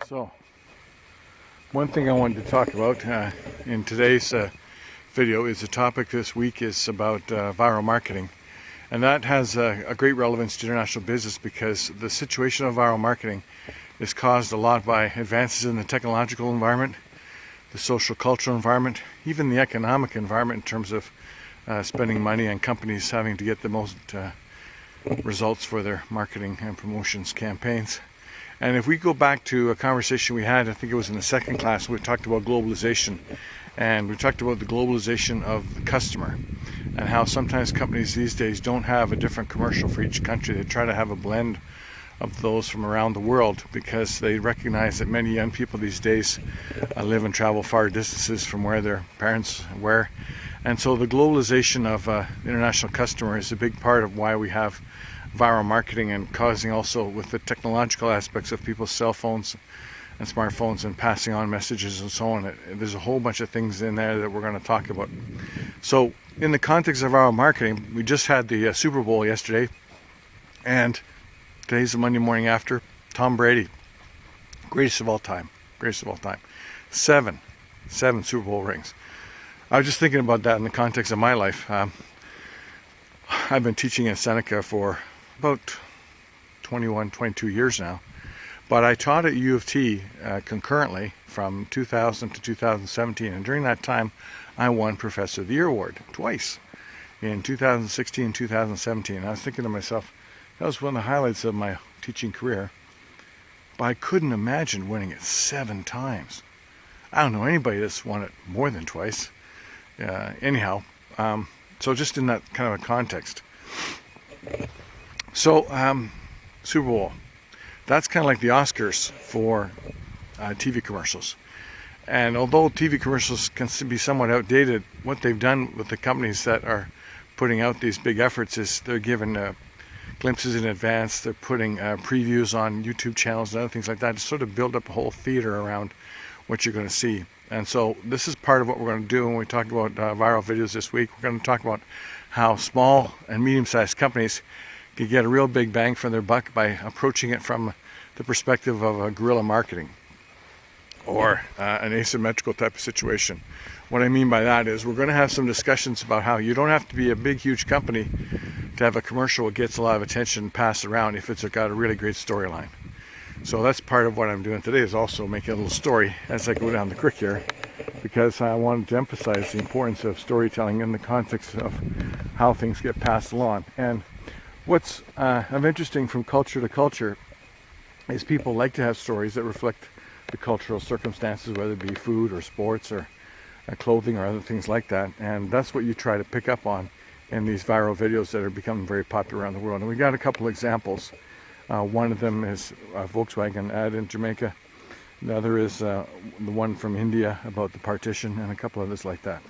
So, one thing I wanted to talk about in today's video is the topic this week is about viral marketing. And that has a great relevance to international business because the situation of viral marketing is caused a lot by advances in the technological environment, the social cultural environment, even the economic environment in terms of spending money and companies having to get the most results for their marketing and promotions campaigns. And if we go back to a conversation we had, I think it was in the second class, we talked about globalization. And we talked about the globalization of the customer and how sometimes companies these days don't have a different commercial for each country. They try to have a blend of those from around the world because they recognize that many young people these days live and travel far distances from where their parents were. And so the globalization of the international customer is a big part of why we have viral marketing, and causing also with the technological aspects of people's cell phones and smartphones and passing on messages and so on. There's a whole bunch of things in there that we're going to talk about. So in the context of our marketing, we just had the Super Bowl yesterday, and today's the Monday morning after. Tom Brady, greatest of all time, seven Super Bowl rings. I was just thinking about that in the context of my life. I've been teaching at Seneca for about 21, 22 years now. But I taught at U of T concurrently from 2000 to 2017. And during that time, I won Professor of the Year Award twice, in 2016 and 2017. I was thinking to myself, that was one of the highlights of my teaching career. But I couldn't imagine winning it 7 times. I don't know anybody that's won it more than twice. So just in that kind of a context. So, Super Bowl. That's kind of like the Oscars for TV commercials. And although TV commercials can be somewhat outdated, what they've done with the companies that are putting out these big efforts is they're given glimpses in advance. They're putting previews on YouTube channels and other things like that to sort of build up a whole theater around what you're going to see. And so this is part of what we're going to do when we talk about viral videos this week. We're going to talk about how small and medium-sized companies can get a real big bang for their buck by approaching it from the perspective of a guerrilla marketing or an asymmetrical type of situation. What I mean by that is we're going to have some discussions about how you don't have to be a big, huge company to have a commercial that gets a lot of attention and passed around if it's got a really great storyline. So that's part of what I'm doing today, is also making a little story as I go down the creek here, because I wanted to emphasize the importance of storytelling in the context of how things get passed along. And what's of interesting from culture to culture is people like to have stories that reflect the cultural circumstances, whether it be food or sports or clothing or other things like that. And that's what you try to pick up on in these viral videos that are becoming very popular around the world. And we got a couple examples. One of them is a Volkswagen ad in Jamaica. The other is the one from India about the partition, and a couple others like that.